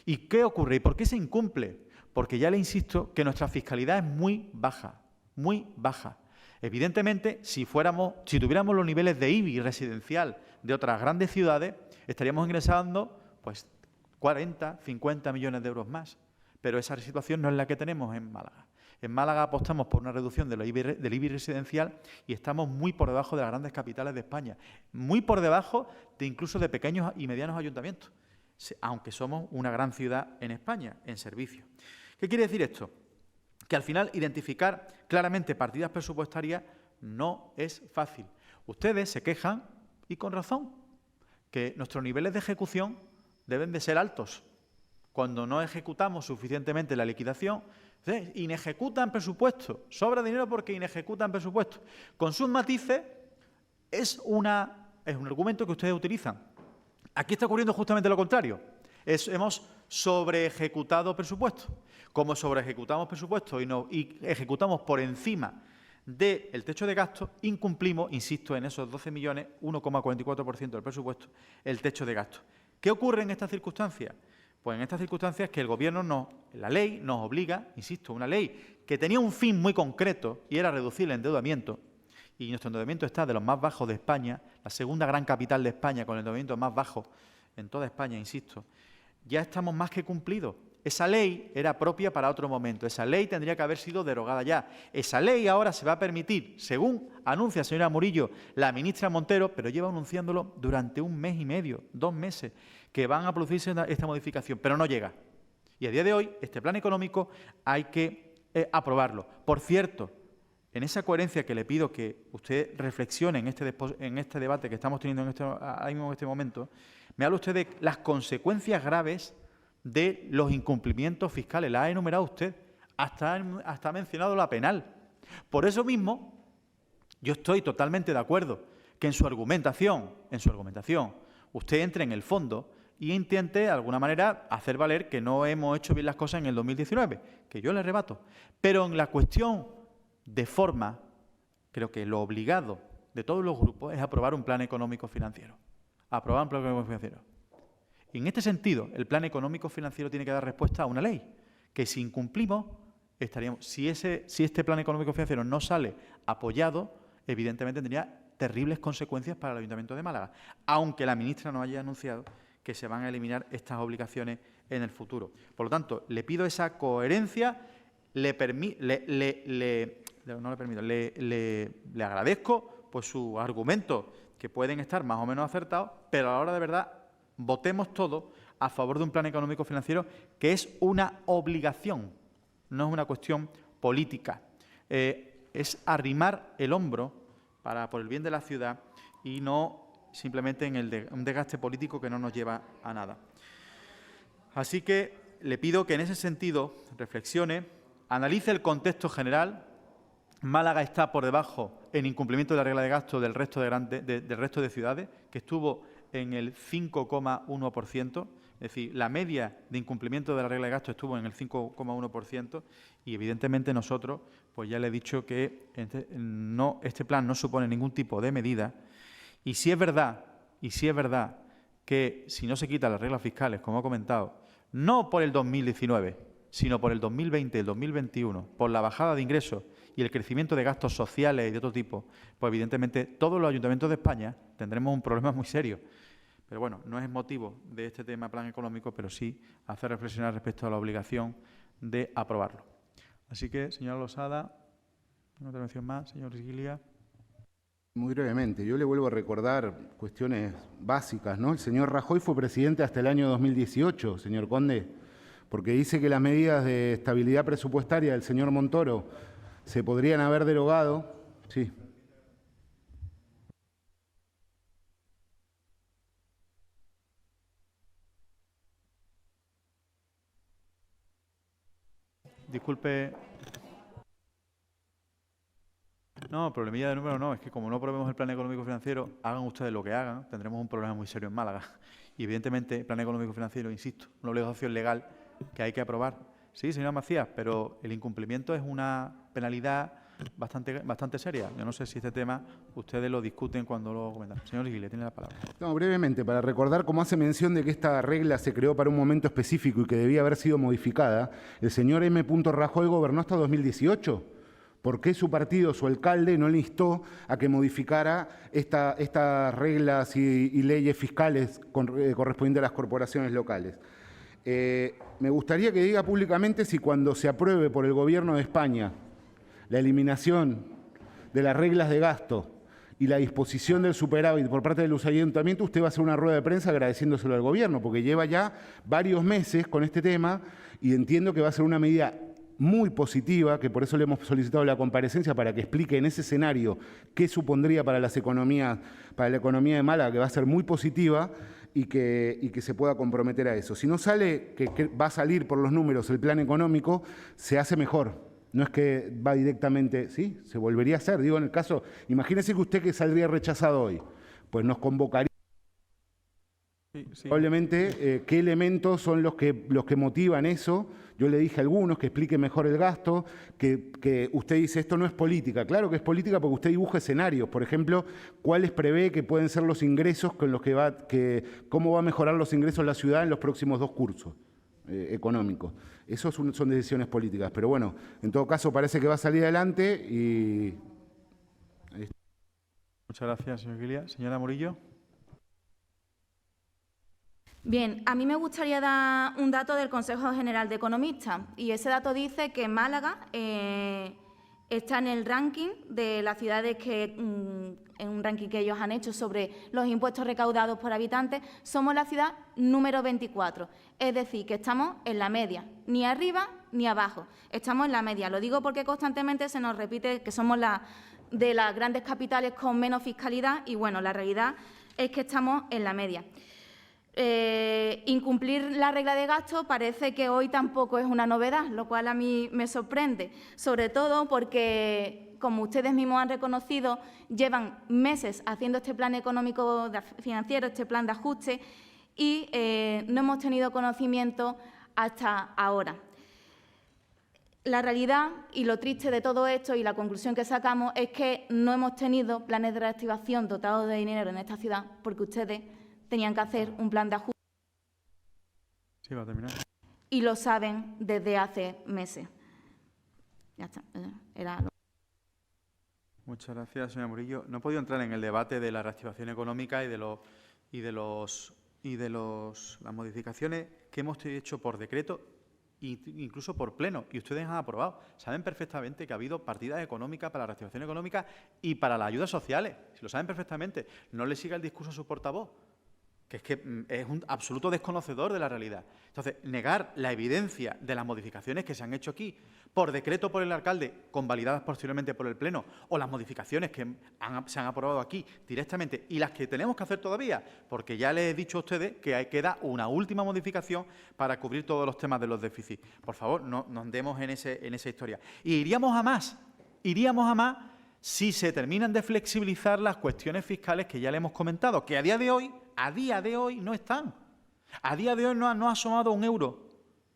¿Y qué ocurre? ¿Y por qué se incumple? Porque ya le insisto que nuestra fiscalidad es muy baja, muy baja. Evidentemente, si tuviéramos los niveles de IBI residencial de otras grandes ciudades, estaríamos ingresando pues 40, 50 millones de euros más. Pero esa situación no es la que tenemos en Málaga. En Málaga apostamos por una reducción del IBI residencial y estamos muy por debajo de las grandes capitales de España, muy por debajo de incluso de pequeños y medianos ayuntamientos, aunque somos una gran ciudad en España, en servicio. ¿Qué quiere decir esto? Que al final identificar claramente partidas presupuestarias no es fácil. Ustedes se quejan, y con razón, que nuestros niveles de ejecución deben de ser altos. Cuando no ejecutamos suficientemente la liquidación, inejecutan presupuesto, sobra dinero porque inejecutan presupuesto. Con sus matices, es una Es un argumento que ustedes utilizan. Aquí está ocurriendo justamente lo contrario. Hemos sobreejecutado presupuestos. Como sobreejecutamos presupuestos y ejecutamos por encima del techo de gasto, incumplimos, insisto, en esos 12 millones, 1,44% del presupuesto, el techo de gasto. ¿Qué ocurre en estas circunstancias? Pues en estas circunstancias que el Gobierno la ley nos obliga, insisto, una ley que tenía un fin muy concreto y era reducir el endeudamiento, y nuestro endeudamiento está de los más bajos de España, la segunda gran capital de España con el endeudamiento más bajo en toda España, insisto, ya estamos más que cumplidos. Esa ley era propia para otro momento, esa ley tendría que haber sido derogada ya. Esa ley ahora se va a permitir, según anuncia la señora Murillo, la ministra Montero, pero lleva anunciándolo durante 1 mes y medio, 2 meses, que van a producirse esta modificación, pero no llega. Y a día de hoy, este plan económico hay que aprobarlo. Por cierto, en esa coherencia que le pido que usted reflexione en este debate que estamos teniendo ahora mismo en este momento, me habla usted de las consecuencias graves de los incumplimientos fiscales. La ha enumerado usted, hasta ha mencionado la penal. Por eso mismo, yo estoy totalmente de acuerdo que en su argumentación, usted entre en el fondo y intente, de alguna manera, hacer valer que no hemos hecho bien las cosas en el 2019, que yo le rebato. Pero en la cuestión de forma, creo que lo obligado de todos los grupos es aprobar un plan económico financiero. Aprobar un plan económico financiero. Y en este sentido, el plan económico financiero tiene que dar respuesta a una ley, que si incumplimos, si este plan económico financiero no sale apoyado, evidentemente tendría terribles consecuencias para el Ayuntamiento de Málaga, aunque la ministra nos haya anunciado que se van a eliminar estas obligaciones en el futuro. Por lo tanto, le pido esa coherencia, le agradezco pues sus argumentos que pueden estar más o menos acertados, pero a la hora de verdad votemos todos a favor de un plan económico financiero que es una obligación, no es una cuestión política. Es arrimar el hombro por el bien de la ciudad y no simplemente en un desgaste político que no nos lleva a nada. Así que le pido que en ese sentido reflexione, analice el contexto general. Málaga está por debajo en incumplimiento de la regla de gasto del resto de ciudades, que estuvo en el 5,1%, es decir, la media de incumplimiento de la regla de gasto estuvo en el 5,1% y evidentemente nosotros, pues ya le he dicho que este plan no supone ningún tipo de medida y si es verdad que si no se quitan las reglas fiscales, como he comentado, no por el 2019, sino por el 2020 y el 2021, por la bajada de ingresos y el crecimiento de gastos sociales y de otro tipo, pues evidentemente todos los ayuntamientos de España tendremos un problema muy serio. Pero bueno, no es motivo de este tema plan económico, pero sí hacer reflexionar respecto a la obligación de aprobarlo. Así que, señora Losada, una intervención más, señor Sicilia.
Muy brevemente, yo le vuelvo a recordar cuestiones básicas, ¿no? El señor Rajoy fue presidente hasta el año 2018, señor Conde, porque dice que las medidas de estabilidad presupuestaria del señor Montoro se podrían haber derogado. Sí.
Disculpe. No, problemilla de número no, es que como no aprobemos el plan económico financiero, hagan ustedes lo que hagan, tendremos un problema muy serio en Málaga. Y evidentemente el plan económico financiero, insisto, una obligación legal que hay que aprobar. Sí, señora Macías, pero el incumplimiento es una penalidad bastante seria. Yo no sé si este tema ustedes lo discuten cuando lo comentan. Señor Iglesias, tiene la palabra.
No, brevemente, para recordar, como hace mención de que esta regla se creó para un momento específico y que debía haber sido modificada, el señor M. Rajoy gobernó hasta 2018. ¿Por qué su partido, su alcalde, no le instó a que modificara estas reglas y leyes fiscales correspondientes a las corporaciones locales? Me gustaría que diga públicamente si cuando se apruebe por el Gobierno de España la eliminación de las reglas de gasto y la disposición del superávit por parte del ayuntamiento, usted va a hacer una rueda de prensa agradeciéndoselo al Gobierno, porque lleva ya varios meses con este tema y entiendo que va a ser una medida muy positiva, que por eso le hemos solicitado la comparecencia para que explique en ese escenario qué supondría para la economía de Málaga, que va a ser muy positiva y que se pueda comprometer a eso. Si no sale, que va a salir por los números el plan económico, se hace mejor. No es que va directamente, sí, se volvería a hacer. Digo, en el caso, imagínese que usted que saldría rechazado hoy. pues nos convocaría.
Sí.
Probablemente qué elementos son los que motivan eso. Yo le dije a algunos que explique mejor el gasto, que usted dice esto no es política. Claro que es política porque usted dibuja escenarios. Por ejemplo, ¿cuáles prevé que pueden ser los ingresos con los cómo va a mejorar los ingresos la ciudad en los próximos 2 cursos económicos? Esos son decisiones políticas. Pero bueno, en todo caso parece que va a salir adelante y...
Muchas gracias, señor Guilia. Señora Murillo.
Bien, a mí me gustaría dar un dato del Consejo General de Economistas y ese dato dice que Málaga está en el ranking de las ciudades en un ranking que ellos han hecho sobre los impuestos recaudados por habitantes, somos la ciudad número 24, es decir, que estamos en la media, ni arriba ni abajo, estamos en la media. Lo digo porque constantemente se nos repite que somos de las grandes capitales con menos fiscalidad y, bueno, la realidad es que estamos en la media. Incumplir la regla de gasto parece que hoy tampoco es una novedad, lo cual a mí me sorprende, sobre todo porque, como ustedes mismos han reconocido, llevan meses haciendo este plan económico financiero, este plan de ajuste, y no hemos tenido conocimiento hasta ahora. La realidad y lo triste de todo esto y la conclusión que sacamos es que no hemos tenido planes de reactivación dotados de dinero en esta ciudad porque ustedes tenían que hacer un plan de ajuste.
Sí, va a terminar.
Y lo saben desde hace meses. Ya está.
Muchas gracias, señora Murillo. No he podido entrar en el debate de la reactivación económica y de las modificaciones que hemos hecho por decreto e incluso por pleno, y ustedes han aprobado. Saben perfectamente que ha habido partidas económicas para la reactivación económica y para las ayudas sociales. Si lo saben perfectamente, no le siga el discurso a su portavoz, que es un absoluto desconocedor de la realidad. Entonces, negar la evidencia de las modificaciones que se han hecho aquí por decreto por el alcalde, convalidadas posteriormente por el Pleno, o las modificaciones que se han aprobado aquí directamente y las que tenemos que hacer todavía, porque ya les he dicho a ustedes que queda una última modificación para cubrir todos los temas de los déficits. Por favor, no andemos en esa historia. Y iríamos a más si se terminan de flexibilizar las cuestiones fiscales que ya le hemos comentado, que a día de hoy no están. A día de hoy no ha asomado un euro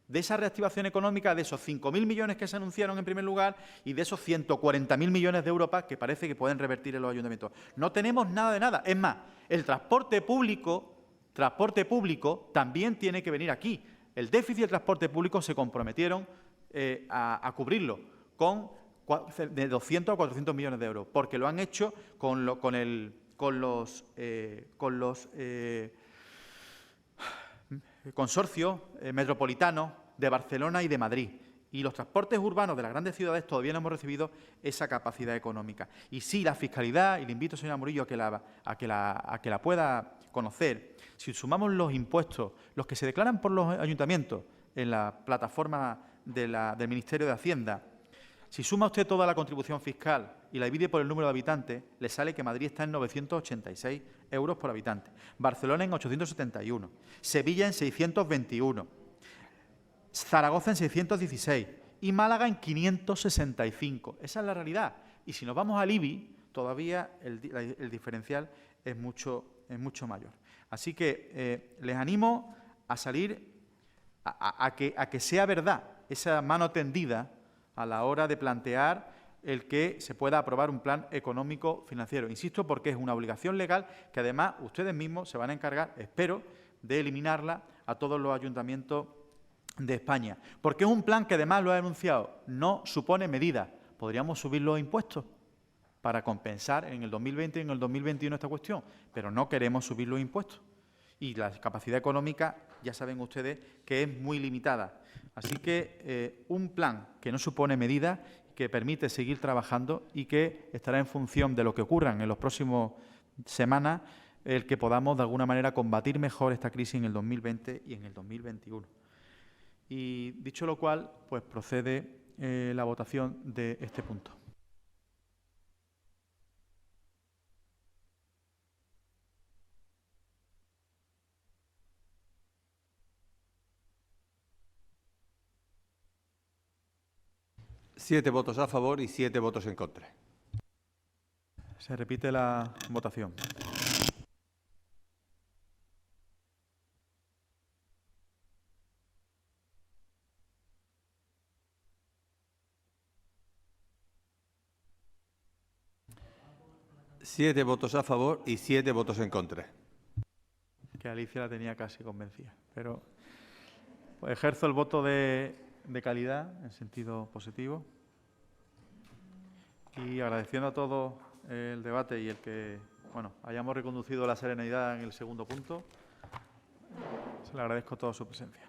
de esa reactivación económica, de esos 5.000 millones que se anunciaron en primer lugar y de esos 140.000 millones de euros que parece que pueden revertir en los ayuntamientos. No tenemos nada de nada. Es más, el transporte público también tiene que venir aquí. El déficit del transporte público se comprometieron a cubrirlo con de 200 a 400 millones de euros, porque lo han hecho con los consorcios metropolitanos de Barcelona y de Madrid. Y los transportes urbanos de las grandes ciudades todavía no hemos recibido esa capacidad económica. Y sí, la fiscalidad, y le invito, señora Murillo, a que la pueda conocer, si sumamos los impuestos, los que se declaran por los ayuntamientos en la plataforma del Ministerio de Hacienda, si suma usted toda la contribución fiscal y la divide por el número de habitantes, le sale que Madrid está en 986 euros por habitante, Barcelona en 871, Sevilla en 621, Zaragoza en 616 y Málaga en 565. Esa es la realidad. Y si nos vamos al IBI, todavía el diferencial es mucho mayor. Así que les animo a salir a que sea verdad esa mano tendida a la hora de plantear el que se pueda aprobar un plan económico financiero. Insisto, porque es una obligación legal que además ustedes mismos se van a encargar, espero, de eliminarla a todos los ayuntamientos de España. Porque es un plan que además, lo he anunciado, no supone medidas. Podríamos subir los impuestos para compensar en el 2020 y en el 2021 esta cuestión, pero no queremos subir los impuestos. Y la capacidad económica, ya saben ustedes, que es muy limitada. Así que un plan que no supone medidas, que permite seguir trabajando y que estará en función de lo que ocurra en los próximos semanas, el que podamos de alguna manera combatir mejor esta crisis en el 2020 y en el 2021. Y dicho lo cual, pues procede la votación de este punto.
Siete votos a favor y 7 votos en contra.
Se repite la votación.
7 votos a favor y 7 votos en contra.
Que Alicia la tenía casi convencida. Pero pues, ejerzo el voto de calidad en sentido positivo y agradeciendo a todos el debate y el que hayamos reconducido la serenidad en el segundo punto, se le agradezco a todos su presencia.